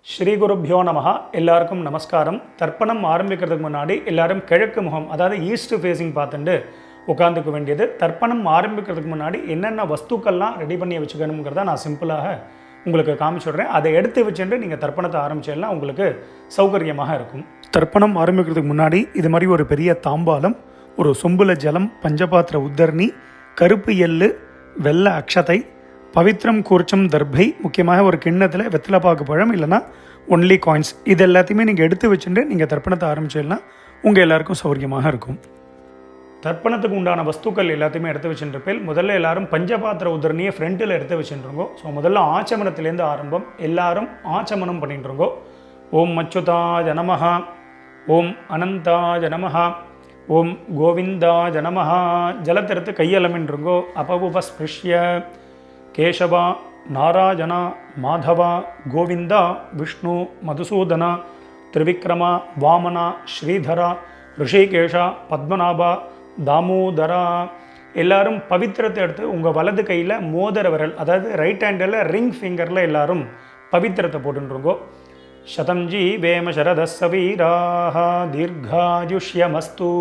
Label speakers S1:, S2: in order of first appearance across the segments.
S1: ஸ்ரீ குருப்யோ நமஹ. எல்லாருக்கும் நமஸ்காரம். தர்ப்பணம் ஆரம்பிக்கிறதுக்கு முன்னாடி எல்லாரும் கிழக்கு முகம், அதாவது ஈஸ்ட் ஃபேஸிங் பார்த்துட்டு உட்காந்துக்க வேண்டியது. தர்ப்பணம் ஆரம்பிக்கிறதுக்கு முன்னாடி என்னென்ன வஸ்துக்கள்லாம் ரெடி பண்ணி வச்சுக்கணுங்கிறத நான் சிம்பிளாக உங்களுக்கு காமிச்சுடுறேன். அதை எடுத்து வச்சுட்டு நீங்கள் தர்ப்பணத்தை ஆரம்பிச்சிடலாம், உங்களுக்கு சௌகரியமாக இருக்கும். தர்ப்பணம் ஆரம்பிக்கிறதுக்கு முன்னாடி இது மாதிரி ஒரு பெரிய தாம்பாலம், ஒரு சொம்புல ஜலம், பஞ்சபாத்திர உத்தரணி, கருப்பு எள்ளு, வெள்ளை அக்ஷதை, பவித்ரம் கூர்ச்சம் தர்பை, முக்கியமாக ஒரு கிண்ணத்தில் வெத்தலைப்பாக்கு பழம் இல்லைனா ஒன்லி காயின்ஸ், இது எல்லாத்தையுமே நீங்கள் எடுத்து வச்சுட்டு நீங்கள் தர்ப்பணத்தை ஆரம்பிச்சிடலாம், உங்கள் எல்லாருக்கும் சௌகரியமாக இருக்கும். தர்ப்பணத்துக்கு உண்டான வஸ்துக்கள் எல்லாத்தையுமே எடுத்து வச்சுருப்பேன். முதல்ல எல்லாரும் பஞ்சபாத்திர உதரணியை ஃப்ரண்ட்டில் எடுத்து வச்சுருங்கோ. ஸோ முதல்ல ஆச்சமனத்திலேருந்து ஆரம்பம். எல்லாரும் ஆச்சமனம் பண்ணிட்டுருங்கோ. ஓம் அச்சுதாய நமஹ, ஓம் அனந்தாய நமஹ, ஓம் கோவிந்தாய நமஹ. ஜலத்தெடுத்து கையலமின்றுங்கோ. அபவுபஸ்பிருஷ்ய கேசவா நாராயணா மாதவா கோவிந்தா விஷ்ணு மதுசூதனா திரிவிக்ரமா வாமனா ஸ்ரீதரா ரிஷிகேஷா பத்மநாபா தாமோதரா. எல்லாரும் பவித்திரத்தை எடுத்து உங்கள் வலது கையில் மோதிர விரல், அதாவது ரைட் ஹேண்டில் ரிங் ஃபிங்கரில் எல்லாரும் பவித்திரத்தை போட்டுருங்கோ. சதம்ஜி வேம சரதஸ்ஸ வீராஹ தீர்காயுஷ்யமஸ்து.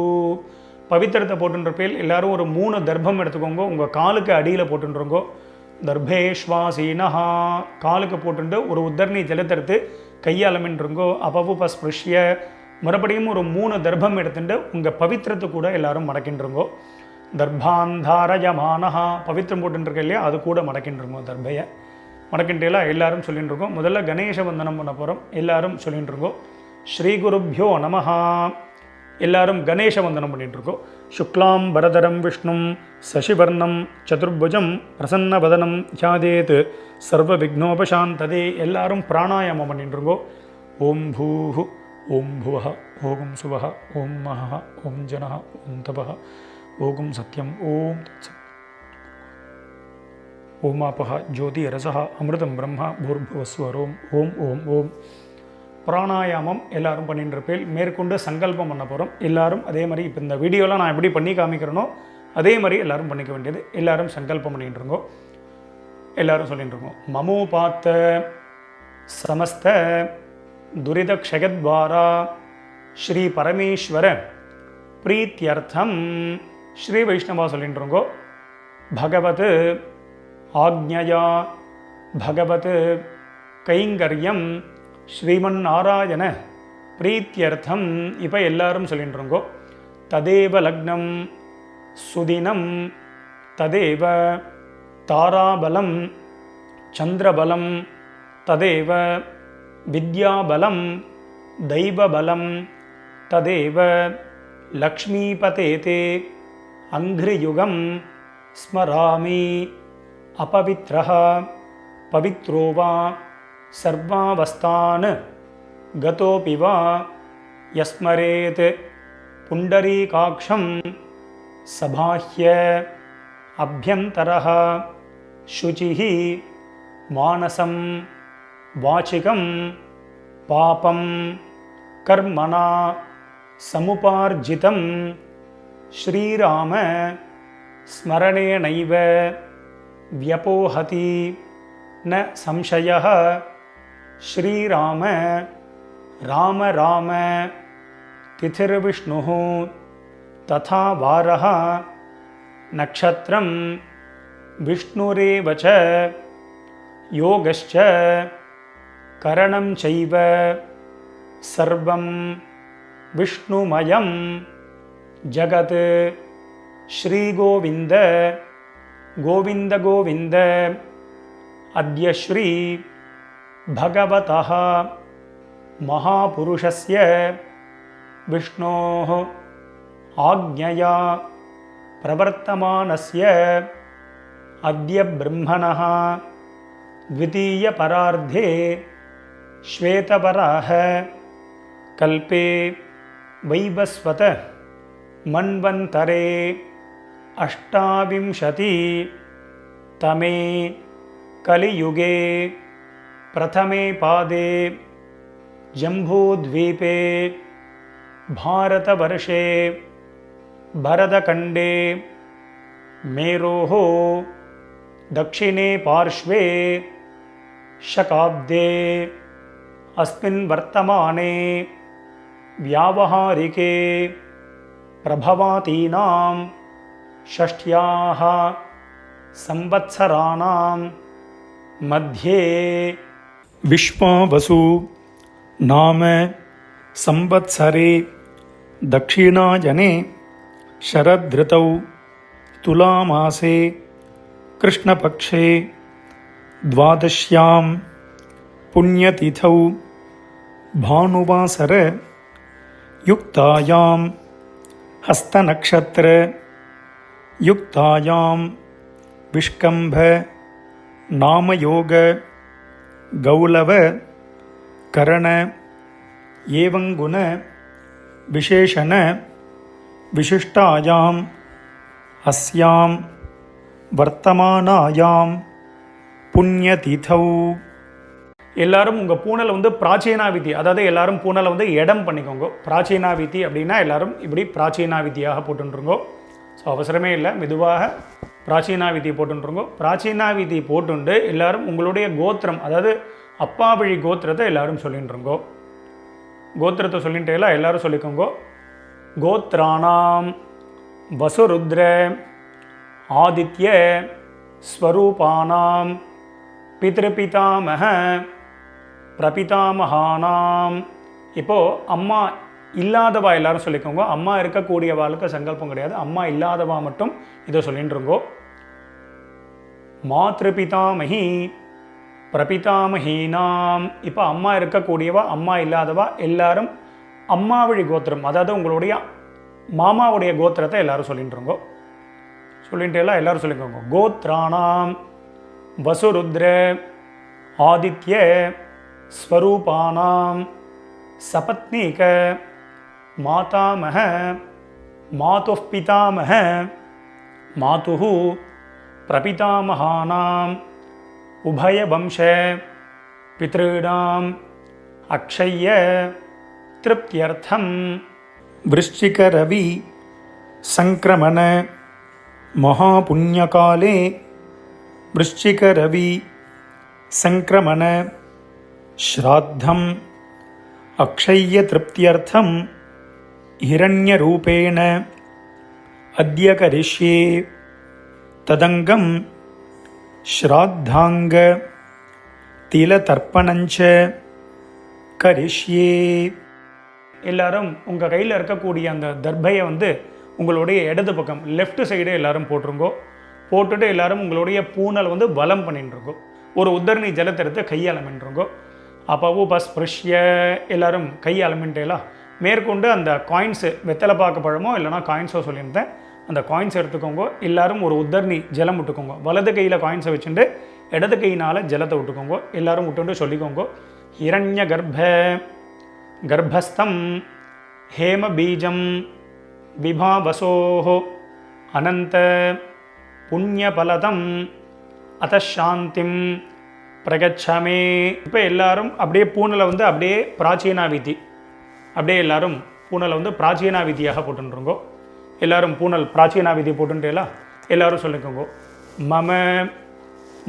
S1: பவித்திரத்தை போட்டுருப்பேல் எல்லாரும் ஒரு 3 தர்ப்பம் எடுத்துக்கோங்க. உங்கள் காலுக்கு அடியில் போட்டுருங்கோ. தர்பேஷ்வாசீனஹா, காலுக்கு போட்டுட்டு ஒரு உத்தரணி ஜலத்தெடுத்து கையாலமின்றுங்கோ. அபவுபஸ்பிருஷ்ய, மறுபடியும் ஒரு 3 தர்ப்பம் எடுத்துட்டு உங்கள் பவித்திரத்தை கூட எல்லாரும் மடக்கின்றுங்கோ. தர்பாந்தாரயமானஹா, பவித்திரம் போட்டுருக்க இல்லையா, அது கூட மடக்கின்றுங்கோ. தர்பையை மடக்கின்றேலாம் எல்லாரும் சொல்லிட்டு இருக்கோம். முதல்ல கணேச வந்தனம் பண்ண போகிறோம். எல்லாரும் சொல்லிட்டு இருக்கோம் ஸ்ரீ குருப்யோ நமஹா. எல்லாரும் கணேச வந்தனம் பண்ணிட்டுருக்கோம். சுக்லாம் பரதரம் விஷ்ணும் சசிவர்ணம் சதுர்புஜம் பிரசன்னவதனம் தியாதேத் சர்வ விக்னோபசாந்ததே. எல்லாரும் பிராணாயாமம் பண்ணிட்டுருக்கோ. ஓம் பூஹு ஓம் புவஹ ஓம் சுவஹ ஓம் மஹ ஓம் ஜனஹ ஓம் தபஹ ஓம் சத்யம் ஓம் தத்சத் ஓமாபஹ ஜோதி ரசஹ அமிர்தம் பிரம்மா பூர்புவஸ்வரோம் ஓம் ஓம் ஓம். பிராணாயாமம் எல்லாரும் பண்ணிட்டு இருப்பேன். மேற்கொண்டு சங்கல்பம் பண்ண போகிறோம். எல்லாரும் அதே மாதிரி இப்போ இந்த வீடியோவில் நான் எப்படி பண்ணி காமிக்கிறேனோ அதே மாதிரி எல்லாரும் பண்ணிக்க வேண்டியது. எல்லாரும் சங்கல்பம் பண்ணிட்டு இருக்கோம். எல்லாரும் சொல்லிட்டு இருக்கோம். மமோபாத்த சமஸ்த துரித க்ஷயத்வாரா ஸ்ரீ பரமேஸ்வர பிரீத்தியர்த்தம். ஸ்ரீ வைஷ்ணவா சொல்லிட்டு இருக்கோம். பகவத் ஆக்ஞயா பகவத் கைங்கரியம் ஸ்ரீமன் நாராயண பிரீத்தியர்த்தம். இப்போ எல்லாரும் சொல்லிட்டுருங்கோ. ததேவ லக்னம் சுதினம் ததேவ தாராபலம் சந்திரபலம் ததேவ வித்யாபலம் தெய்வபலம் ததேவ லக்ஷ்மீபதேதே அங்கிரியுகம் ஸ்மராமி அபவித்ரஹ பவித்ரோ வா சர்வாவஸ்தான் கதோபி வா யஸ்மரேத் புண்டரீகாக்ஷம் சபாஹ்ய அப்யந்தரஹ சுசிஹி மானசம் வாசிகம் பாபம் கர்மணா சமுபார்ஜிதம் ஸ்ரீராம ஸ்மரணேனைவ வ்யபோஹதி ந சம்சயः. ஸ்ரீராம ராம ராம திதிர்விஷ்ணுः ததா வாரः நக்ஷத்ரம் விஷ்ணுரேவ ச யோகஸ்ச கரணம் சைவ சர்வம் விஷ்ணுமயம் ஜகத். ஸ்ரீகோவிந்த கோவிந்த கோவிந்த. அத்ய ஸ்ரீ பகவதः மகாபுருஷஸ்ய விஷ்ணோः ஆக்ஞயா பிரவர்த்தமானஸ்ய அத்ய பிரம்மணः த்விதீய பரார்த்தே ஸ்வேதவராஹ கல்பே வைவஸ்வத மன்வந்தரே அஷ்டாவிம்சதி தமே கலியுகே பிரதமே பாதே ஜம்பூத்வீபே பாரதவர்ஷே பரதகண்டே மேரோः दक्षिणे पार्श्वे शकाब्दे अस्मिन् वर्तमाने व्यावहारिके प्रभवातीनां षष्ट्याः संवत्सराणां मध्ये विश्वावसु नाम संवत्सरे दक्षिणायने शरदृतौ तुलामासे कृष्णपक्षे द्वादश्यां पुण्यतिथौ भानुवासर युक्तायां हस्तनक्षत्र युक्तायां विष्कम्भ नामयोग गौलव करण एवंगुण विशेषण विशिष्टायां अस्यां वर्तमानायां पुण्यतिथौ. எல்லாரும் உங்கள் பூனலை வந்து பிராச்சீனாவிதி, அதாவது எல்லாரும் பூனலை வந்து இடம் பண்ணிக்கோங்க. பிராச்சீனாவிதி அப்படின்னா எல்லாரும் இப்படி பிராச்சீனாவிதியாக போட்டுருங்கோ. ஸோ அவசரமே இல்லை, மெதுவாக பிராச்சீனாவிதி போட்டுருங்கோ. பிராச்சீனாவிதி போட்டுண்டு எல்லாரும் உங்களுடைய கோத்திரம், அதாவது அப்பா வழி கோத்திரத்தை எல்லாரும் சொல்லிட்டுருங்கோ. கோத்திரத்தை சொல்லிட்டேல எல்லாரும் சொல்லிக்கோங்க. கோத்ராணாம் வசுருத்ர ஆதித்ய ஸ்வரூபானாம் பித்ருபிதாமக பிரபிதாமகானாம். இப்போது அம்மா இல்லாதவா எல்லாரும் சொல்லிக்கோங்க. அம்மா இருக்கக்கூடியவாளுக்கு சங்கல்பம் கிடையாது, அம்மா இல்லாதவா மட்டும் இதை சொல்லிட்டுருங்கோ. மாத்ருபிதாமகி பிரபிதாமகீனாம். இப்போ அம்மா இருக்கக்கூடியவா அம்மா இல்லாதவா எல்லாரும் அம்மா வழி கோத்திரம், அதாவது உங்களுடைய மாமாவுடைய கோத்திரத்தை எல்லாரும் சொல்லிட்டுருங்கோ. சொல்லிட்டு எல்லாரும் சொல்லிக்கோங்க. கோத்ராணாம் வசுருத்ர ஆதித்ய ஸ்வரூபானாம் சபத்னீக மாதாமக மாதுः பிதாமக மாதுः பிரபிதாமகானாம் உபயவம்ச பித்ருணாம் அக்ஷய்ய திருப்தியர்த்தம் விருஷ்சிகரவி சங்கிரமண महापुण्यकाले वृश्चिकरवि संक्रमण श्राद्धम् अक्षय्यतृप्त्यर्थं हिरण्यरूपेण अद्य करिष्ये तदंगं श्राद्धांग तिलतर्पणञ्च करिष्ये. எல்லாரும் உங்கள் கையில் இருக்கக்கூடிய அந்த தர்பையை வந்து உங்களுடைய இடது பக்கம் லெஃப்ட் சைடு எல்லாரும் போட்டுருங்கோ. போட்டுட்டு எல்லாரும் உங்களுடைய பூனல் வந்து வலம் பண்ணிட்டுருங்கோ. ஒரு உத்தரணி ஜலத்தை எடுத்து கையாளமின்றுங்கோ. அப்போ பஸ்பிருஷ்ய எல்லாரும் கையாளமின்ட்டேலாம் மேற்கொண்டு அந்த காயின்ஸு வெத்தலை பார்க்க பழமோ இல்லைனா காயின்ஸோ சொல்லியிருந்தேன், அந்த காயின்ஸ் எடுத்துக்கோங்க. எல்லாரும் ஒரு உத்தரணி ஜலம் விட்டுக்கோங்க. வலது கையில் காயின்ஸை வச்சுட்டு இடது கையினால் ஜலத்தை விட்டுக்கோங்க. எல்லாரும் விட்டுட்டு சொல்லிக்கோங்க. ஹிரண்ய கர்ப்பஸ்தம் ஹேம பீஜம் விபாவசோஹ அனந்த புண்ணியபலதம் அதசாந்திம் பிரகச்சமே. இப்போ எல்லாரும் அப்படியே பூனலை வந்து அப்படியே பிராச்சீனாவிதி, அப்படியே எல்லாரும் பூனலை வந்து பிராச்சீனாவிதியாக போட்டுருங்கோ. எல்லாரும் பூனல் பிராச்சீனாவிதி போட்டுட்டேலா எல்லாரும் சொல்லிக்கோங்க. மம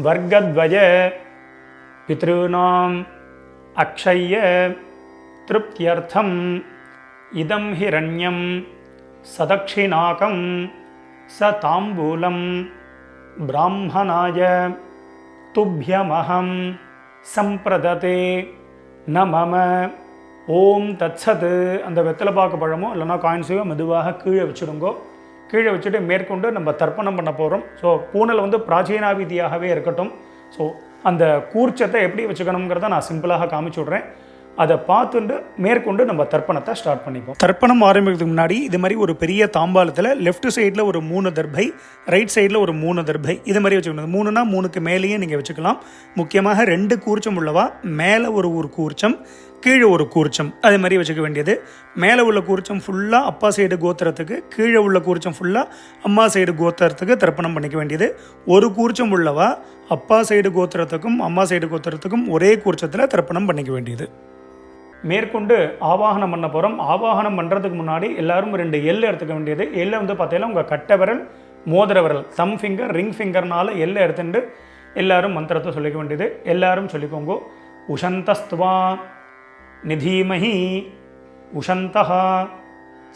S1: வர்க்கத்வய பித்ருணாம் அக்ஷய்ய திருப்தியர்த்தம் இதம் ஹிரண்யம் சதக்ஷிணாகம் ச தாம்பூலம் பிராமணாய துப்யமஹம் சம்பிரததே ந மம. ஓம் தத்சத். அந்த வெத்தலை பாக்கு பழமோ இல்லைனா காயின்ஸையோ மெதுவாக கீழே வச்சுடுங்கோ. கீழே வச்சுட்டு மேற்கொண்டு நம்ம தர்ப்பணம் பண்ண போகிறோம். ஸோ பூனல் வந்து பிராச்சீனாவிதியாகவே இருக்கட்டும். ஸோ அந்த கூர்ச்சத்தை எப்படி வச்சுக்கணுங்கிறத நான் சிம்பிளாக காமிச்சு விட்றேன். அதை பார்த்துட்டு மேற்கொண்டு நம்ம தர்ப்பணத்தை ஸ்டார்ட் பண்ணிப்போம். தர்ப்பணம் ஆரம்பிக்கிறதுக்கு முன்னாடி இது மாதிரி ஒரு பெரிய தாம்பாலத்தில் லெஃப்ட் சைடில் ஒரு 3 தர்பை, ரைட் சைடில் ஒரு 3 தர்பை, இது மாதிரி வச்சுக்கணும். 3னா 3க்கு மேலேயே நீங்கள் வச்சுக்கலாம். முக்கியமாக 2 கூர்ச்சம் உள்ளவா மேலே ஒரு கூர்ச்சம், கீழே ஒரு கூர்ச்சம், அது மாதிரி வச்சுக்க வேண்டியது. மேலே உள்ள கூர்ச்சம் ஃபுல்லாக அப்பா சைடு கோத்திரத்துக்கு, கீழே உள்ள கூர்ச்சம் ஃபுல்லாக அம்மா சைடு கோத்திரத்துக்கு தர்ப்பணம் பண்ணிக்க வேண்டியது. ஒரு கூர்ச்சம் உள்ளவா அப்பா சைடு கோத்திரத்துக்கும் அம்மா சைடு கோத்திரத்துக்கும் ஒரே கூர்ச்சத்தில் தர்ப்பணம் பண்ணிக்க வேண்டியது. மேற்கொண்டு ஆவாகனம் பண்ண போகிறோம். ஆவாகனம் பண்ணுறதுக்கு முன்னாடி எல்லாரும் 2 எள்ளு எடுத்துக்க வேண்டியது. எள்ளை வந்து பார்த்தீங்கன்னா உங்கள் கட்டை விரல், மோதிர விரல், தம் ஃபிங்கர், ரிங் ஃபிங்கர்னால எள்ளை எடுத்துட்டு எல்லாரும் மந்திரத்தை சொல்லிக்க வேண்டியது. எல்லாரும் சொல்லிக்கோங்க. உஷந்தஸ்துவா நிதீமஹி உஷந்தः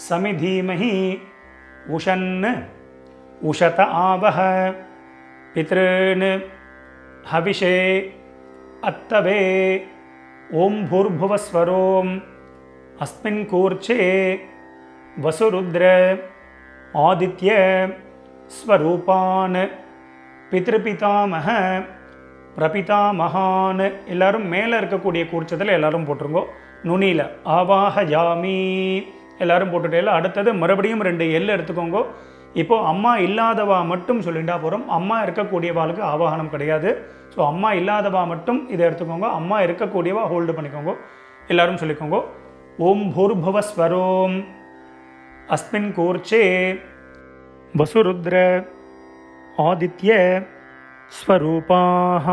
S1: சமிதீமஹி உஷன் உஷத ஆவஹ பித்ருன் ஹவிஷே அத்தவே ஓம் பூர்புவஸ்வரோம் அஸ்மின் கூர்ச்சே வசுருத்ர ஆதித்ய ஸ்வரூபான் பித்ருபிதாமஹ பிரபிதாமகான். எல்லாரும் மேலே இருக்கக்கூடிய கூர்ச்சத்தில் எல்லாரும் போட்டுருங்கோ. நுனியில் ஆவாஹயாமி எல்லாரும் போட்டுட்டே. அடுத்தது மறுபடியும் 2 எல் எடுத்துக்கோங்க. இப்போது அம்மா இல்லாதவா மட்டும் சொல்லிட்டா போகிறோம். அம்மா இருக்கக்கூடியவாளுக்கு ஆவாகனம் கிடையாது. ஸோ அம்மா இல்லாதவா மட்டும் இதை எடுத்துக்கோங்க. அம்மா இருக்கக்கூடியவா ஹோல்டு பண்ணிக்கோங்க. எல்லாரும் சொல்லிக்கோங்க. ஓம் பூர்புவஸ்வரோம் அஸ்மின் கூர்ச்சே வசுருத்ர ஆதித்ய ஸ்வரூபாஹ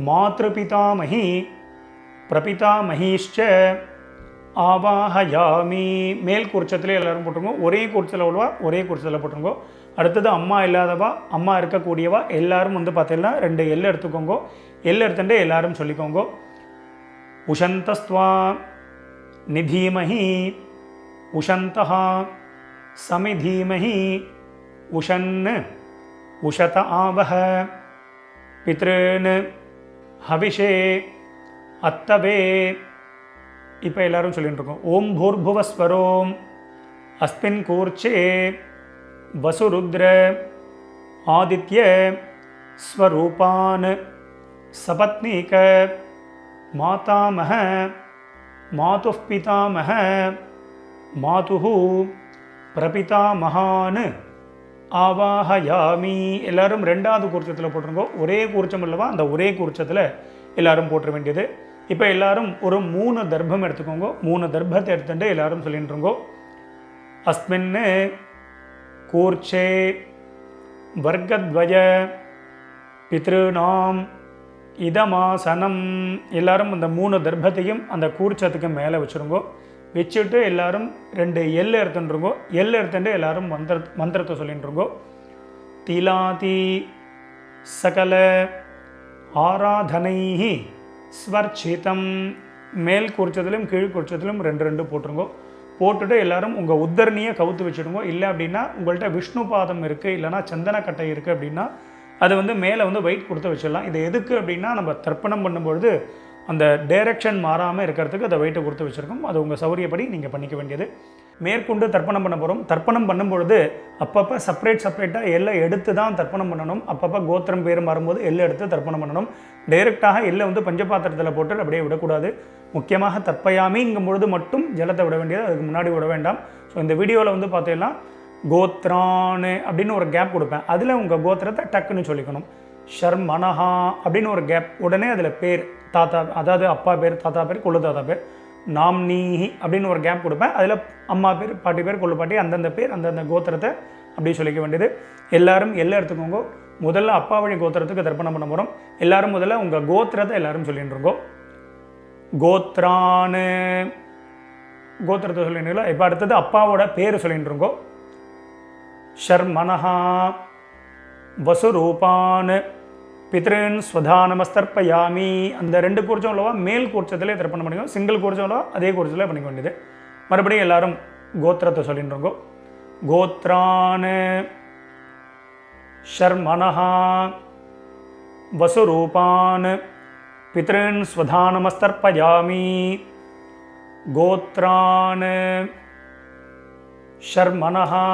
S1: மாத்ருபிதாமஹி பிரபிதாமஹீஷ்ச ஆவாஹயாமி. மேல் கூர்ச்சத்தில் எல்லாரும் போட்டுருங்க. ஒரே கூர்ச்சத்தில் உள்ளவா ஒரே கூர்ச்சத்தில் போட்டுருங்க. அடுத்தது அம்மா இல்லாதவா அம்மா இருக்கக்கூடியவா எல்லாரும் பார்த்தீங்கன்னா 2 எல் எடுத்துக்கோங்க. எல் எடுத்துட்டு எல்லாரும் சொல்லிக்கோங்க. உஷந்தஸ்துவா நிதீமஹி உஷந்தः சமிதீமஹி உஷன் உஷத ஆவஹ பித்ருன் ஹவிஷே அத்தவே. இப்போ எல்லாரும் சொல்லிட்டு இருக்கோம். ஓம் பூர்புவஸ்வரோம் அஸ்மின் கூர்ச்சே வசுருத்ர ஆதித்ய ஸ்வரூபான் சபத்னீக மாதாமஹ மாதுः பிதாமஹ மாதுः பிரபிதாமகான் ஆவாஹயாமி. எல்லாரும் 2வது கூர்ச்சத்தில் போட்டிருங்கோ. ஒரே கூர்ச்சம் இல்லவா அந்த ஒரே கூர்ச்சத்தில் எல்லாரும் போட்டுற வேண்டியது. இப்போ எல்லாரும் ஒரு 3 தர்ப்பம் எடுத்துக்கோங்க. 3 தர்ப்பத்தை எடுத்துட்டு எல்லாரும் சொல்லிட்டுருங்கோ. அஸ்மின் கூர்ச்சே வர்க்கத்வய பித்ருநாம் இதமாசனம். எல்லாரும் அந்த 3 தர்ப்பத்தையும் அந்த கூர்ச்சத்துக்கு மேலே வச்சுருங்கோ. வச்சுட்டு எல்லாரும் 2 எல் எடுத்துட்டுருங்கோ. எல் எடுத்துட்டு எல்லாரும் மந்திரத்தை சொல்லிட்டுருங்கோ. திலாதி சகல ஆராதனைஹி ஸ்வர்ச்சிதம். மேல் கூர்ச்சத்திலும் கீழ் கூர்ச்சத்திலும் 2 போட்டுருங்கோ. போட்டுட்டு எல்லாரும் உங்கள் உத்தரணியை கவுத்து வச்சுடுங்க. இல்லை அப்படின்னா உங்கள்கிட்ட விஷ்ணு பாதம் இருக்குது இல்லைனா சந்தனக்கட்டை இருக்குது அப்படின்னா அது மேலே வெயிட் கொடுத்து வச்சிடலாம். இது எதுக்கு அப்படின்னா நம்ம தர்ப்பணம் பண்ணும்பொழுது அந்த டைரக்ஷன் மாறாமல் இருக்கிறதுக்கு அதை வெயிட்டை கொடுத்து வச்சுருக்கோம். அது உங்கள் சௌரியப்படி நீங்கள் பண்ணிக்க வேண்டியது. மேற்கொண்டு தர்ப்பணம் பண்ண போகிறோம். தர்ப்பணம் பண்ணும்பொழுது அப்பப்போ செப்பரேட்டாக எல்லை எடுத்து தான் தர்ப்பணம் பண்ணணும். அப்பப்போ கோத்திரம் பேர் மாறும்போது எல்லை எடுத்து தர்ப்பணம் பண்ணணும். டைரெக்டாக எல்லை பஞ்சபாத்திரத்தில் போட்டு அப்படியே விடக்கூடாது. முக்கியமாக தர்ப்பயாமிங்கும் பொழுது மட்டும் ஜலத்தை விட வேண்டியது, அதுக்கு முன்னாடி விட வேண்டாம். ஸோ இந்த வீடியோவில் பார்த்தீங்கன்னா கோத்ரான் அப்படின்னு ஒரு கேப் கொடுப்பேன். அதில் உங்கள் கோத்திரத்தை டக்குன்னு சொல்லிக்கணும். ஷர்மனஹா அப்படின்னு ஒரு கேப், உடனே அதில் பேர் தாத்தா, அதாவது அப்பா பேர், தாத்தா பேர், கொள்ளு தாத்தா பேர். நாம்னீஹி அப்படின்னு ஒரு கேப் கொடுப்பேன். அதில் அம்மா பேர், பாட்டி பேர், கொள்ளு பாட்டி, அந்தந்த பேர், அந்தந்த கோத்திரத்தை அப்படி சொல்லிக்க வேண்டியது. எல்லாரும் எல்லாம் எடுத்துக்கோங்க. முதல்ல அப்பா வழி கோத்திரத்துக்கு தர்ப்பணம் பண்ண போகிறோம். எல்லாரும் முதல்ல உங்கள் கோத்திரத்தை எல்லாரும் சொல்லிட்டு இருக்கோம். கோத்ரான்னு கோத்திரத்தை சொல்லிட்டுங்களா. இப்போ அடுத்தது அப்பாவோட பேர் சொல்லிட்டு இருக்கோம். ஷர்மனஹா வசுரூபான் பித்ருன் ஸ்வதானமஸ்தர்ப்பயாமி. அந்த 2 கூர்ச்சம் உள்ளவா மேல் கூர்ச்சத்திலே தர்ப்பணம் பண்ணிக்கோ. சிங்கிள் கூர்ச்சம் உள்ளவா அதே கூர்ச்சத்தில் பண்ணிக்க வேண்டியது. மறுபடியும் எல்லாரும் கோத்திரத்தை சொல்லிட்டு இருக்கோம். கோத்ரான் ஷர்மனஹா வசுரூபான் பித்ருன் ஸ்வதானமஸ்தர்ப்பயாமி. கோத்ரான் ஷர்மனஹா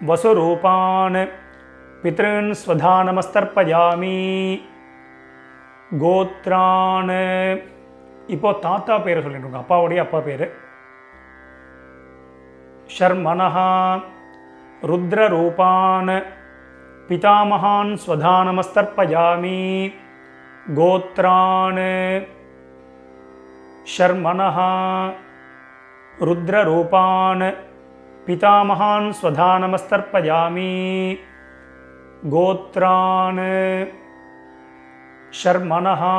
S1: வசுரூபான் பித்ருன் ஸ்வதானமஸ்தர்ப்பயாமி. கோத்ரான். இப்போ தாத்தா பேரை சொல்லிட்டு அப்பாவுடைய அப்பா பேர். ஷர்மனஹா ருத்ரரூபான் பிதாமகான் ஸ்வதானமஸ்தர்ப்பயாமி. கோத்ரான் ஷர்மனஹா ருத்ரரூபான் பிதாமகான் ஸ்வதானமஸ்தர்ப்பயாமி. கோத்ரான் ஷர்மனஹா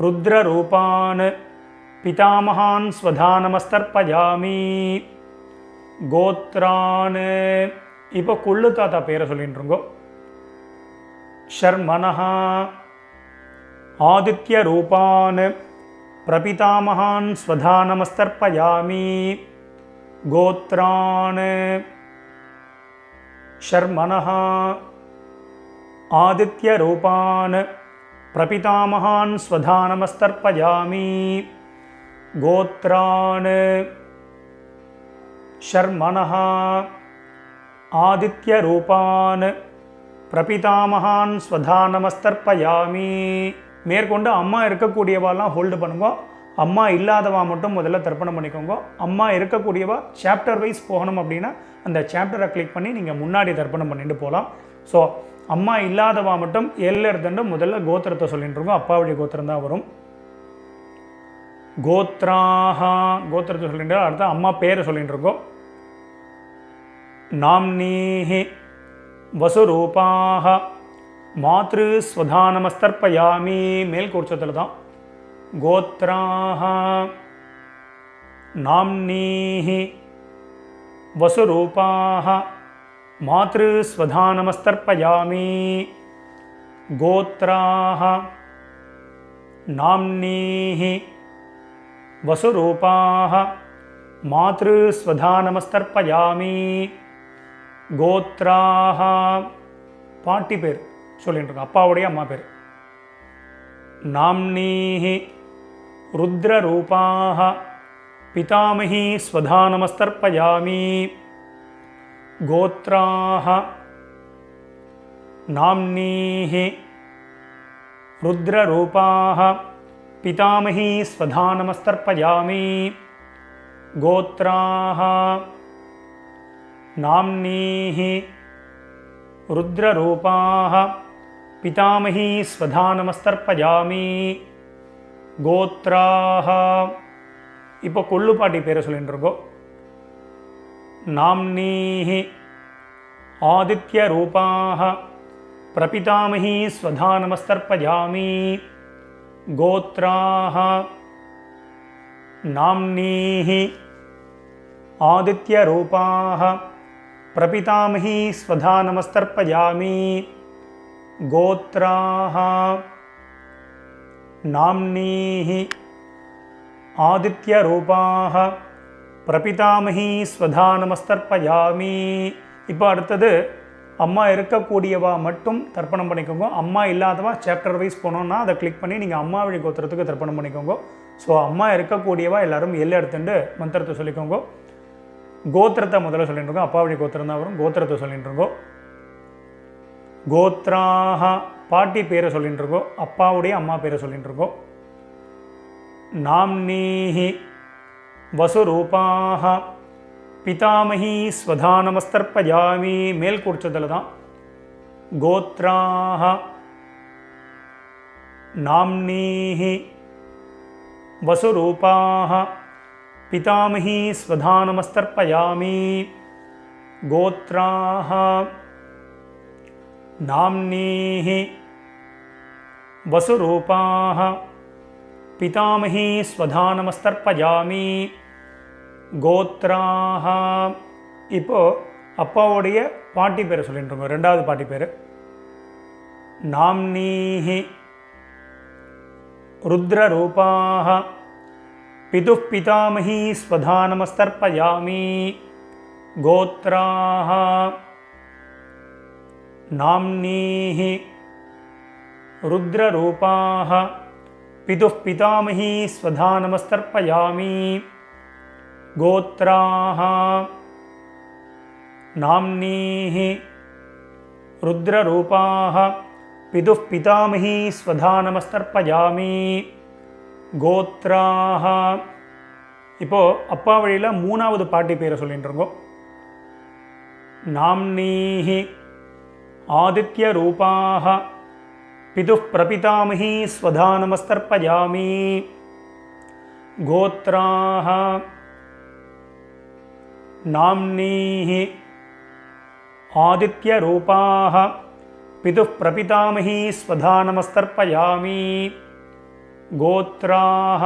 S1: ருத்ரரூபான் பிதாமகான் ஸ்வதானமஸ்தர்ப்பயாமி. கோத்ரான். இப்போ கொள்ளு தாத்தா பேரை சொல்லிட்டு இருக்கோம். ஷர்மனஹா ஆதித்ய ரூபான் பிரபிதாமகான் ஸ்வதானமஸ்தர்ப்பயாமி கோத்ரான் ஷர்மணः ஆதித்யரூபான் பிரபிதாமகான் ஸ்வதானமஸ்தர்ப்பயாமி கோத்ரான் ஷர்மணः ஆதித்யரூபான் பிரபிதாமகான் ஸ்வதானமஸ்தர்ப்பயாமி. மேற்கொண்டு அம்மா இருக்கக்கூடியவாலாம் ஹோல்டு பண்ணுங்க, அம்மா இல்லாதவா மட்டும் முதல்ல தர்ப்பணம் பண்ணிக்கோங்க. அம்மா இருக்கக்கூடியவா சாப்டர் வைஸ் போகணும் அப்படின்னா அந்த சாப்டரை கிளிக் பண்ணி நீங்கள் முன்னாடி தர்ப்பணம் பண்ணிட்டு போகலாம். ஸோ அம்மா இல்லாதவா மட்டும் எல்ல இருந்துட்டு முதல்ல கோத்திரத்தை சொல்லிட்டு இருக்கோம். அப்பா வழி கோத்திரம் தான் வரும். கோத்ராஹா கோத்திரத்தை சொல்லிட்டு அடுத்த அம்மா பேரை சொல்லிட்டு இருக்கோம். நாம்னீஹி வசுரூபாஹ மாத்ரு ஸ்வதானமஸ்தர்ப்பயாமி. மேல் கோட்சத்தில் தான் கோத்ராஹ நாம்னீஹி வசுரூபாஹ மாத்ரு ஸ்வதானமஸ்தர்ப்பயாமி கோத்ராஹ நாம்னீஹி வசுரூபாஹ மாத்ரு ஸ்வதானமஸ்தர்ப்பயாமி கோத்ராஹ. பாட்டி பேர் சொல்லிட்டு இருக்கோம், அப்பாவுடைய அம்மா பேர். நாம்னீஹி ருத்ரரூபாஹ பிதாமஹி ஸ்வதானமஸ்தர்ப்பயாமி கோத்ராஹ நாம்னீஹி ருத்ரரூபாஹ பிதாமஹி ஸ்வதானமஸ்தர்ப்பயாமி கோத்ராஹ நாம்னீஹி ருத்ரரூபாஹ பிதாமஹி ஸ்வதானமஸ்தர்ப்பயாமி கோத்ராஹ. இப்போ கொள்ளுப்பாட்டி பேரை சொல்லிட்டு இருக்கோம். நாம்னீஹி ஆதித்யரூபாஹ பிரபிதாமஹி ஸ்வதானமஸ்தர்ப்பயாமி கோத்ராஹ நாம்னீஹி ஆதித்யரூபாஹ பிரபிதாமஹி ஸ்வதானமஸ்தர்ப்பயாமி கோத்ராஹ நாம்னீஹி ஆதித்யரூபாஹ பிரபிதாமஹி ஸ்வதானமஸ்தர்ப்பயாமி. இப்போ அடுத்தது அம்மா இருக்கக்கூடியவா மட்டும் தர்ப்பணம் பண்ணிக்கோங்க. அம்மா இல்லாதவா சாப்டர் வைஸ் போனோன்னா அதை கிளிக் பண்ணி நீங்கள் அம்மா வழி கோத்திரத்துக்கு தர்ப்பணம் பண்ணிக்கோங்க. ஸோ அம்மா இருக்கக்கூடியவா எல்லாரும் எல்லை எடுத்துட்டு மந்திரத்தை சொல்லிக்கோங்க. கோத்திரத்தை முதல்ல சொல்லிட்டு இருக்கோம், அப்பா வழி கோத்திரம் தான் வரும். கோத்திரத்தை சொல்லிட்டு இருக்கோம். கோத்ராஹ பாட்டி பேரை சொல்லிட்டு இருக்கோம், அப்பாவுடைய அம்மா பேரை சொல்லிட்டு இருக்கோம். நாம்னீஹி வசுரூபாஹ பிதாமஹி ஸ்வதானமஸ்தர்ப்பயாமி. மேல் கூர்ச்சத்தில் தான் கோத்ராஹ நாம்னீஹி வசுரூபாஹ பிதாமஹி ஸ்வதானமஸ்தர்ப்பயாமி கோத்ராஹ நாம்னீஹி வசுரூபாஹ பிதாமஹி ஸ்வதானமஸ்தர்ப்பயாமி கோத்ராஹ. இப்போ அப்பாவுடைய பாட்டி பேரை சொல்லிட்டு இருக்கோம். ரெண்டாவது பாட்டி பேர் நாம்னீஹி ருத்ரரூபாஹ பிதுः பிதாமஹி ஸ்வதானமஸ்தர்ப்பயாமி கோத்ராஹ நாம்னீஹி ருத்ரரூபாஹ பிதுः பிதாமஹி ஸ்வதானமஸ்தர்ப்பயாமி கோத்ராஹ நாம்னீஹி ருத்ரரூபாஹ பிதுः பிதாமஹி ஸ்வதானமஸ்தர்ப்பயாமி கோத்ராஹ. இப்போது அப்பா வழியில் மூணாவது பாட்டி பேரை சொல்லிட்டு இருக்கோம். நாம்னீஹி ஆதித்யரூபாஹ பிதுः பிரபிதாமஹி ஸ்வதானமஸ்தர்ப்பயாமி கோத்ராஹ நாம்னீஹி ஆதித்யரூபாஹ பிதுः பிரபிதாமஹி ஸ்வதானமஸ்தர்ப்பயாமி கோத்ராஹ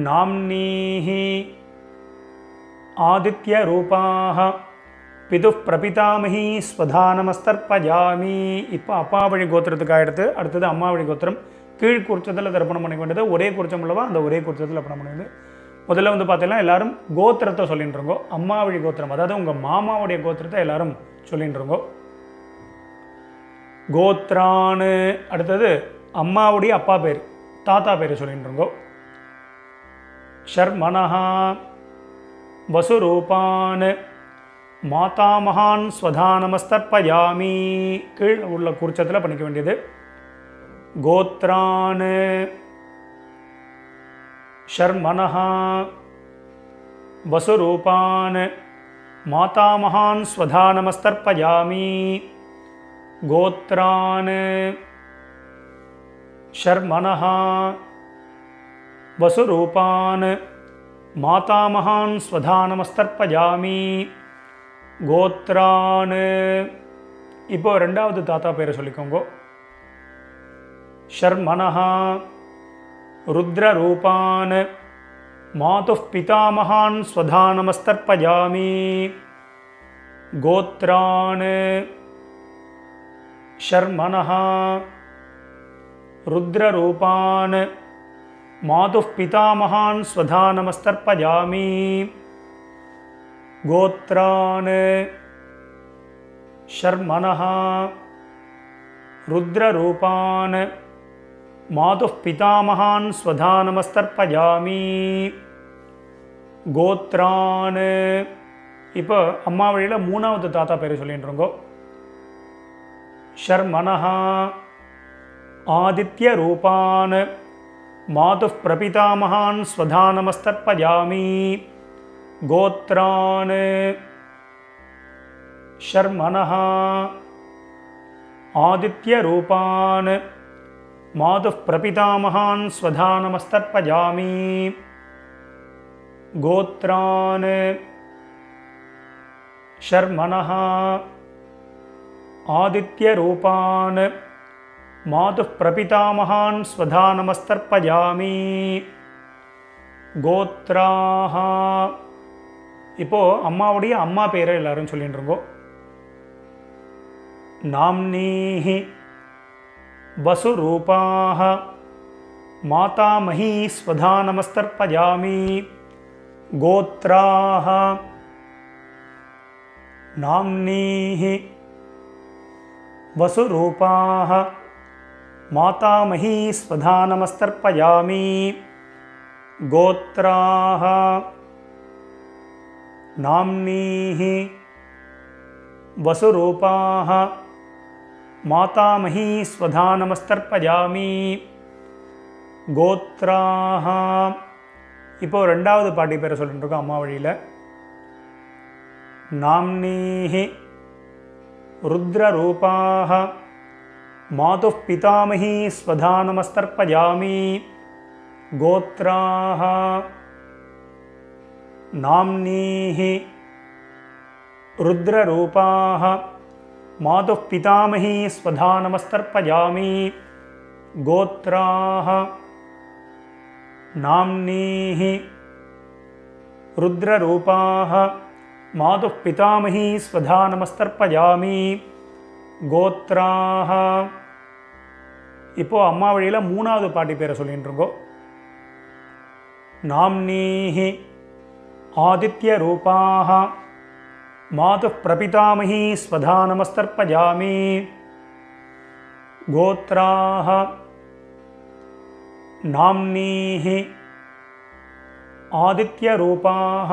S1: நாம்னீஹி ஆதித்யரூபாஹ பிதுः பிரபிதாமஹி ஸ்வதானமஸ்தர்ப்பயாமி. இப்போ அப்பா வழி கோத்திரத்துக்கு ஆகிடுது. அடுத்தது அம்மா வழி கோத்திரம். கீழ் குறிச்சத்தில் தர்ப்பணம் பண்ணிக்க வேண்டியது ஒரே குறிச்சம் அல்லவா, அந்த ஒரே குறிச்சத்தில் தர்ப்பணம் பண்ண வேண்டியது. முதல்ல வந்து பார்த்தீங்கன்னா எல்லாரும் கோத்திரத்தை சொல்லிட்டு இருக்கோம். அம்மா வழி கோத்திரம், அதாவது உங்கள் மாமாவுடைய கோத்திரத்தை எல்லாரும் சொல்லிட்டு இருக்கோம். கோத்ரான்னு அடுத்தது அம்மாவுடைய அப்பா பேர் தாத்தா பேர் சொல்லிட்டு இருக்கோம். ஷர்மனஹா வசுரூபான் மாதாமகான் ஸ்வதானமஸ்தர்ப்பயாமி, கீழ் உள்ள குறிச்சத்தில் பண்ணிக்க வேண்டியது. கோத்ரான் ஷர்மனஹா வசுரூபான் மாதாமகான் ஸ்வதானமஸ்தர்ப்பயாமி. கோத்ரான் ஷர்மனஹா வசுரூபான் மாதாமகான் ஸ்வதானமஸ்தர்ப்பயாமி. கோத்ரான் இப்போ ரெண்டாவது தாத்தா பேரை சொல்லிக்கோங்க. ஷர்மனஹா ருத்ரரூபான் மாதுः பிதாமகான் ஸ்வதானமஸ்தர்ப்பயாமி. கோத்ரான் ஷர்மனஹா ருத்ரரூபான் மாதுः பிதாமகான் ஸ்வதானமஸ்தர்ப்பயாமி. கோத்ரான் ஷர்மனஹா ருத்ரரூபான் மாதுः பிதாமகான் ஸ்வதானமஸ்தர்ப்பயாமி. கோத்ரான் இப்போ அம்மா வழியில் மூணாவது தாத்தா பேர் சொல்லிட்டுருங்கோ. ஷர்மனஹா ஆதித்ய ரூபான் மாதுः பிரபிதாமகான் ஸ்வதானமஸ்தர்ப்பயாமி. கோத்ரான் ஷர்மனஹா ஆதித்ய ரூபான் மாதுः பிரபிதாமகான் ஸ்வதானமஸ்தர்ப்பயாமி. கோத்ரான் ஷர்மனஹா ஆதித்ய ரூபான் மாதுः பிரபிதாமகான் ஸ்வதானமஸ்தர்ப்பயாமி. கோத்ராஹ இப்போ அம்மாவுடைய அம்மா பேரை எல்லாரும் சொல்லிட்டு இருக்கோம். நாம்னீஹி வசுரூபாஹ மாதாமஹீ ஸ்வதானமஸ்தர்ப்பயாமி. கோத்ராஹ நாம்னீஹி வசுரூபாஹ மாதாமஹீ ஸ்வதானமஸ்தர்ப்பயாமி. கோத்ராஹ நாம்னீஹி வசுரூபாஹ மாதாமஹீ ஸ்வதானமஸ்தர்ப்பயாமி. கோத்ராஹ இப்போ ரெண்டாவது பாட்டி பேரை சொல்லிட்டு இருக்கோம் அம்மா வழியில். நாம்னீஹி ருத்ரரூபாஹ மாதுः பிதாமஹீ ஸ்வதானமஸ்தர்ப்பயாமி. கோத்ராஹ நாம்னீஹி ருத்ரரூபாஹ மாதுः பிதாமஹீ ஸ்வதானமஸ்தர்ப்பயாமி. கோத்ராஹ நாம்னீஹி ருத்ரரூபாஹ மாதுः பிதாமஹீ ஸ்வதானமஸ்தர்ப்பயாமி. கோத்ராஹ இப்போ அம்மா வழியில் மூணாவது பாட்டி பேரை சொல்லிட்டு இருக்கோம். நாம்னீஹி ஆதித்ய ரூபாஹ மாதுः பிரபிதாமஹீ ஸ்வதானமஸ்தர்ப்பயாமி. கோத்ராஹ நாம்னீஹி ஆதித்ய ரூபாஹ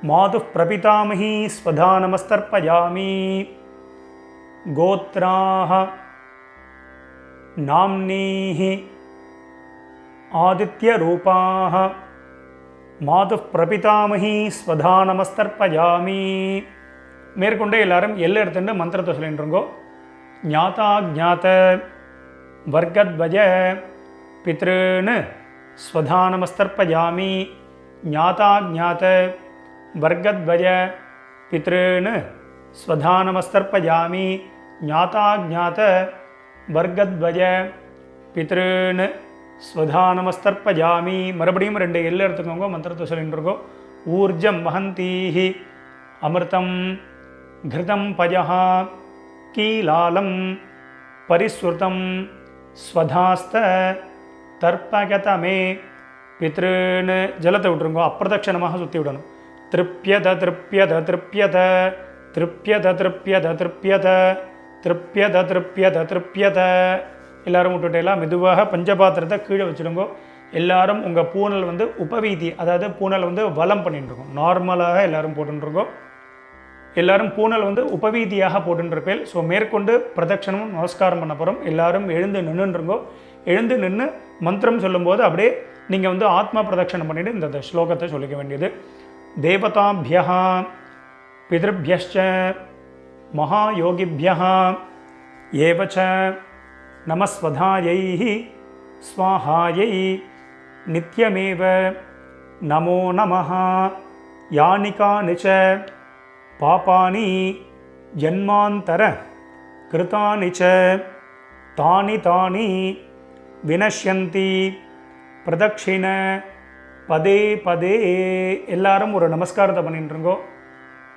S1: மாதுः பிரபிதாமஹீ ஸ்வதானமஸ்தர்ப்பயாமி. கோத்ராஹ நாம்னீஹி ஆதித்ய ரூபாஹ மாதுः பிரபிதாமஹீ ஸ்வதானமஸ்தர்ப்பயாமி. மேற்கொண்டு எல்லாரும் எல்லை எடுத்துட்டு மந்திரத்தை சொல்லிட்டுருங்கோ. ஞாதா ஜாத வர்கத்வஜ பித்ருன் ஸ்வதானமஸ்தர்ப்பயாமி. ஞாதா ஜாத வர்கத்வஜ பித்ருன் ஸ்வதானமஸ்தர்ப்பயாமி. ஞாதா ஜாத வர்கத்வஜ பித்ருன் ஸ்வதானமஸ்தர்ப்பயாமி. மறுபடியும் ரெண்டு எல்லை எடுத்துக்கோங்க, மந்திரத்தை சொல்லிட்டு இருக்கோம். ஊர்ஜம் வஹந்தீஹி அமிர்தம் घृतं पयः कीलालं परिस्रुतं ஸ்வதாஸ்த தர்ப்பகதமே பித்ருன்னு ஜலத்தை விட்டுருங்கோ. அப்பிரதட்சணமாக சுற்றி விடணும். திருப்யத திருப்யத திருப்யத திருப்யத திருப்யத திருப்யத திருப்யத திருப்யத திருப்யத. எல்லாரும் விட்டுட்டேலாம் மெதுவாக பஞ்சபாத்திரத்தை கீழே வச்சுடுங்கோ. எல்லாரும் உங்கள் பூனல் வந்து உபவீதி, அதாவது பூனல் வந்து வலம் பண்ணிட்டுருக்கோம். நார்மலாக எல்லாரும் போட்டுருக்கோம். எல்லாரும் பூனல் வந்து உபவீதியாக போட்டுருப்பேன். ஸோ மேற்கொண்டு பிரதட்சணமும் நமஸ்காரம் பண்ண போகிறோம். எல்லாரும் எழுந்து நின்றுருங்கோ. எழுந்து நின்று மந்திரம் சொல்லும்போது அப்படியே நீங்கள் வந்து ஆத்மா பிரதட்சணம் பண்ணிவிட்டு இந்த ஸ்லோகத்தை சொல்லிக்க வேண்டியது. தேவதாபியः பிதృभ्यश्च மகாயோகிभ्यः ஏவ ச நமஸ்வதாயை ஸ்வாஹாயை நித்யமேவ நமோ நமः யானி கானி ச பாபானி ஜன்மாந்தர கிருதானி ச தானி தானி வினஷ்யந்தி பிரதட்சிண பதே பதே. எல்லாரும் ஒரு நமஸ்காரத்தை பண்ணிட்டுருங்கோ.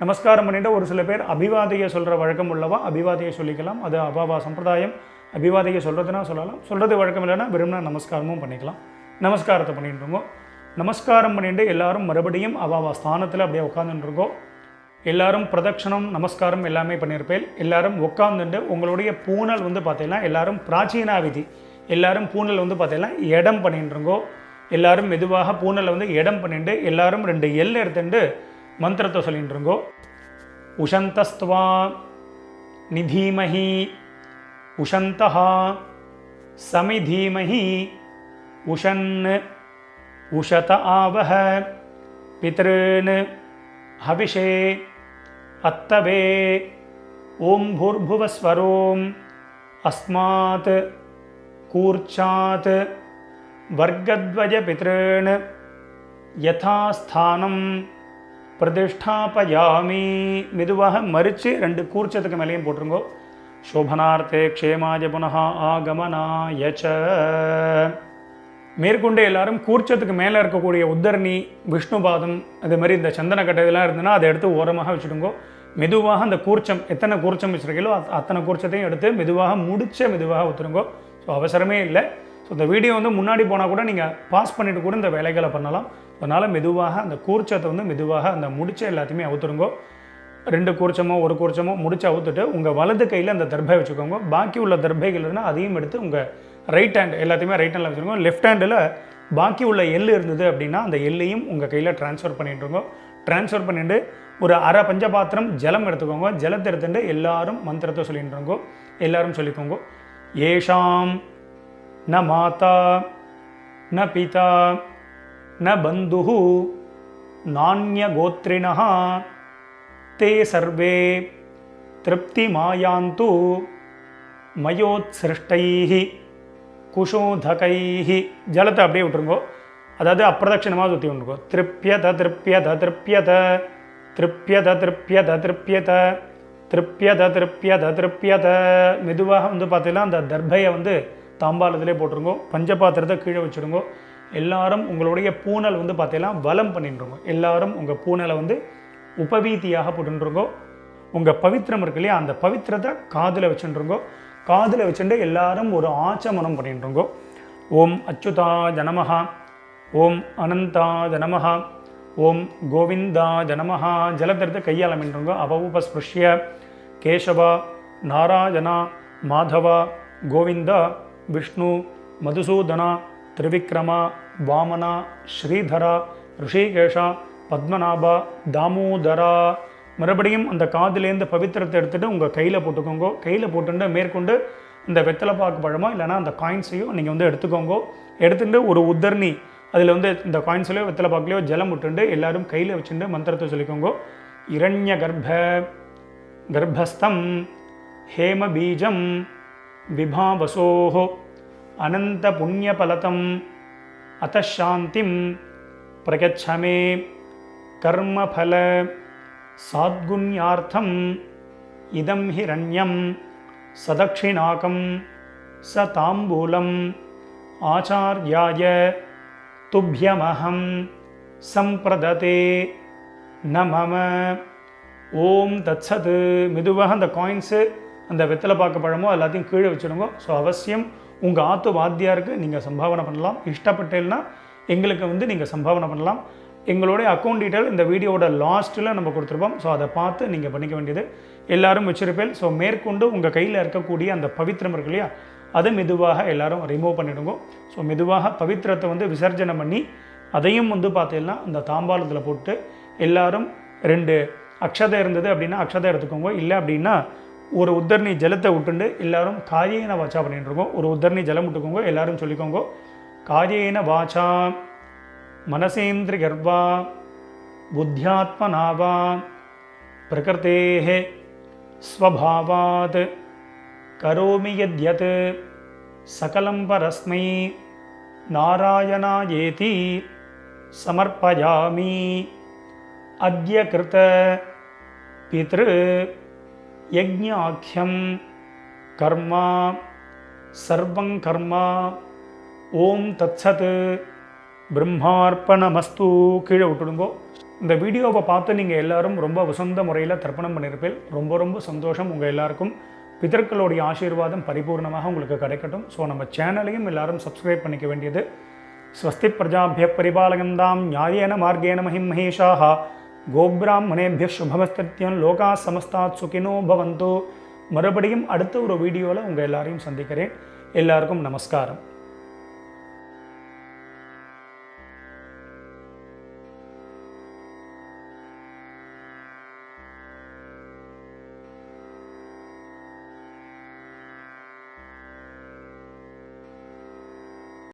S1: நமஸ்காரம் பண்ணிட்டு ஒரு சில பேர் அபிவாதையை சொல்கிற வழக்கம் உள்ளவா அபிவாதையை சொல்லிக்கலாம். அது அபாவா சம்பிரதாயம். அபிவாதையை சொல்கிறதுனா சொல்லலாம், சொல்கிறது வழக்கம் இல்லைன்னா விரும்பினா நமஸ்காரமும் பண்ணிக்கலாம். நமஸ்காரத்தை பண்ணிட்டுருங்கோ. நமஸ்காரம் பண்ணிட்டு எல்லாரும் மறுபடியும் அபாவா ஸ்தானத்தில் அப்படியே உட்காந்துட்டுருக்கோம். எல்லாரும் பிரதட்சணம் நமஸ்காரம் எல்லாமே பண்ணியிருப்பேன். எல்லாரும் உட்காந்துட்டு உங்களுடைய பூனல் வந்து பார்த்தீங்கன்னா எல்லாரும் பிராச்சீனா விதி, எல்லாரும் பூனல் வந்து பார்த்தீங்கன்னா இடம் பண்ணிட்டுருங்கோ. எல்லாரும் மெதுவாக பூனலை வந்து இடம் பண்ணிட்டு எல்லாரும் 2 எல் எடுத்துட்டு மந்திரத்தை சொல்லிட்டுருங்கோ. உஷந்தஸ்துவா நிதீமஹி உஷந்தஹா சமிதீமஹி உஷன் உஷத ஆவஹ பித்ருன் ஹவிஷே அத்தவே ஓம் பூர்புவஸ்வரோம் அஸ்மாத் கூர்ச்சாத் வர்க்கத்வய பித்ருன் யதாஸ்தானம் பிரதிஷ்டாபயாமி. மெதுவாக மறித்து 2 கூர்ச்சத்துக்கு மேலேயும் போட்டுருங்கோ. சோபனார்த்தே க்ஷேமாய புனः ஆகமனாய ச. மேற்கொண்டு எல்லாரும் கூர்ச்சத்துக்கு மேலே இருக்கக்கூடிய உத்தரணி விஷ்ணுபாதம் அது மாதிரி இந்த சந்தன கட்டை இதெல்லாம் இருந்ததுன்னா அதை எடுத்து ஓரமாக வச்சுடுங்கோ. மெதுவாக அந்த கூர்ச்சம் எத்தனை கூர்ச்சம் வச்சுருக்கீங்களோ அத்தனை கூர்ச்சத்தையும் எடுத்து மெதுவாக மெதுவாக ஊற்றுருங்கோ. ஸோ அவசரமே இல்லை. ஸோ இந்த வீடியோ வந்து முன்னாடி போனால் கூட நீங்கள் பாஸ் பண்ணிவிட்டு கூட இந்த வேலைகளை பண்ணலாம். அதனால் மெதுவாக அந்த கூர்ச்சத்தை வந்து மெதுவாக அந்த முடிச்ச எல்லாத்தையுமே அவுத்துருங்கோ. 2 கூர்ச்சமோ 1 கூர்ச்சமோ முடிச்சு அவுத்துட்டு உங்கள் வலது கையில் அந்த தர்பை வச்சுக்கோங்க. பாக்கி உள்ள தர்பைகள் இருந்தால் அதையும் எடுத்து உங்கள் ரைட் ஹேண்ட் எல்லாத்தையுமே ரைட் ஹேண்டில் வச்சுருக்கோங்க. லெஃப்ட் ஹேண்டில் பாக்கி உள்ள எள் இருந்தது அப்படின்னா அந்த எல்லையும் உங்கள் கையில் ட்ரான்ஸ்ஃபர் பண்ணிட்டுருங்கோ. ட்ரான்ஸ்ஃபர் பண்ணிட்டு ஒரு அரை பஞ்சபாத்திரம் ஜலம் எடுத்துக்கோங்க. ஜலத்தை எடுத்துட்டு எல்லாரும் மந்திரத்தை சொல்லிட்டுருங்கோ. எல்லாரும் சொல்லிக்கோங்க. ஏஷாம் ந மாதா ந பிதா ந பந்துஹு நான்ய கோத்ரிணஹ தே சர்வே திருப்தி மாயாந்து மயோத்சிருஷ்டைஹி குஷோதகைஹி. ஜலத்தை அப்படியே விட்டுருங்கோ. அதாவது அப்பிரதட்சணமாக சுற்றி விட்டுருங்கோ. திருப்யத திருப்யத திருப்யத திருப்யத திருப்யத திருப்யத திருப்யத திருப்யத திருப்யத. மெதுவாக வந்து பார்த்தீங்கன்னா அந்த தர்பையை வந்து தாம்பாளத்திலே போட்டுருங்கோ. பஞ்சபாத்திரத்தை கீழே வச்சுடுங்கோ. எல்லாரும் உங்களுடைய பூனல் வந்து பார்த்தீங்கன்னா வலம் பண்ணிட்டுருங்கோ. எல்லாரும் உங்கள் பூனலை வந்து உபவீதியாக போட்டுருங்கோ. உங்கள் பவித்திரம் இருக்கு இல்லையா அந்த பவித்திரத்தை காதில் வச்சுருங்கோ. காதில் வச்சுட்டு எல்லாரும் ஒரு ஆச்சமனம் பண்ணிட்டுருங்கோ. ஓம் அச்சுதாய நமஹ ஓம் அனந்தாய நமஹ ஓம் கோவிந்தாய நமஹ. ஜலத்திரத்தை கையால் மின்றுங்கோ. அவவுபஸ்பிருஷ்ய கேசவா நாராயணா மாதவா கோவிந்தா விஷ்ணு மதுசூதனா திரிவிக்ரமா வாமனா ஸ்ரீதரா ரிஷிகேஷா பத்மநாபா தாமோதரா. மறுபடியும் அந்த காதிலேருந்து பவித்திரத்தை எடுத்துகிட்டு உங்கள் கையில் போட்டுக்கோங்க. கையில் போட்டுட்டு மேற்கொண்டு இந்த வெத்தலைப்பாக்கு பழமோ இல்லைனா அந்த காயின்ஸையோ நீங்கள் வந்து எடுத்துக்கோங்க. எடுத்துகிட்டு ஒரு உத்தரணி அதில் வந்து இந்த காயின்ஸ்லையோ வெத்தலைப்பாக்குலையோ ஜலம் விட்டுண்டு எல்லாரும் கையில் வச்சுட்டு மந்திரத்தை சொல்லிக்கோங்க. இரண்ய கர்ப்பஸ்தம் ஹேம பீஜம் விபாவசோஹோ அனந்த புண்ணியபலதம் அத்தசாந்திம் பிரகச்சமே கர்மபல சாத்குண்யார்த்தம் இதம் ஹிரண்யம் சதக்ஷிணாகம் ச தாம்பூலம் ஆச்சார்யாய துப்யமஹம் சம்பிரததே நமம. ஓம் தத்சத். மெதுவாக அந்த காயின்ஸு அந்த வெத்தலை பாக்கு பழமோ எல்லாத்தையும் கீழே வச்சுடுங்க. ஸோ அவசியம் உங்கள் ஆத்து வாத்தியாருக்கு நீங்கள் சம்பாவனை பண்ணலாம். இஷ்டப்பட்டேன்னா எங்களுக்கு வந்து நீங்கள் சம்பாவனை பண்ணலாம். எங்களுடைய அக்கௌண்ட் டீட்டெயில் இந்த வீடியோட லாஸ்ட்டில் நம்ம கொடுத்துருப்போம். ஸோ அதை பார்த்து நீங்கள் பண்ணிக்க வேண்டியது. எல்லோரும் வச்சிருப்பேன். ஸோ மேற்கொண்டு உங்கள் கையில் இருக்கக்கூடிய அந்த பவித்திரம் இருக்கு இல்லையா, அதை மெதுவாக எல்லோரும் ரிமூவ் பண்ணிவிடுங்க. ஸோ மெதுவாக பவித்திரத்தை வந்து விசர்ஜனம் பண்ணி அதையும் வந்து பார்த்தீங்கன்னா அந்த தாம்பாளத்தில் போட்டு எல்லோரும் 2 அக்ஷதை இருந்தது அப்படின்னா அக்ஷதை எடுத்துக்கோங்க. இல்லை அப்படின்னா ஒரு உத்தரணி ஜலத்தை விட்டுண்டு எல்லோரும் காயேன வாச்சா பண்ணிட்டு இருக்கோம். ஒரு உத்தரணி ஜலம் விட்டுக்கோங்க. எல்லோரும் சொல்லிக்கோங்க, காயேன வாச்சா மனசேந்திரி கர்வா புத்தியாத்மனாவா பிரகிருதேஹ ஸ்வபாவாத் கரோமி யத்யத் சகலம் பரஸ்மை நாராயணாயேதி சமர்ப்பயாமி அத்ய கிருத பித்ரு யஜ்ஞாக்யம் கர்மா சர்வங் கர்மா ஓம் தத்சத் பிரம்மார்ப்பணமஸ்து. கீழே விட்டுடுங்கோ. இந்த வீடியோவை பார்த்து நீங்கள் எல்லோரும் ரொம்ப வசந்த முறையில் தர்ப்பணம் பண்ணியிருப்பேன். ரொம்ப ரொம்ப சந்தோஷம். உங்கள் எல்லாருக்கும் பிதர்களுடைய ஆசீர்வாதம் பரிபூர்ணமாக உங்களுக்கு கிடைக்கட்டும். ஸோ நம்ம சேனலையும் எல்லாரும் சப்ஸ்கிரைப் பண்ணிக்க வேண்டியது. ஸ்வஸ்தி பிரஜாபிய பரிபாலகந்தாம் நியாயேன மார்கேண மஹிம் மகேஷாः கோப்ராஹ்மணேபிய சுபமஸ்தித்யம் லோகா சமஸ்தாத் சுகினோ பவந்து. மறுபடியும் அடுத்த ஒரு வீடியோவில் உங்கள் எல்லாரையும் சந்திக்கிறேன். எல்லாருக்கும் நமஸ்காரம்.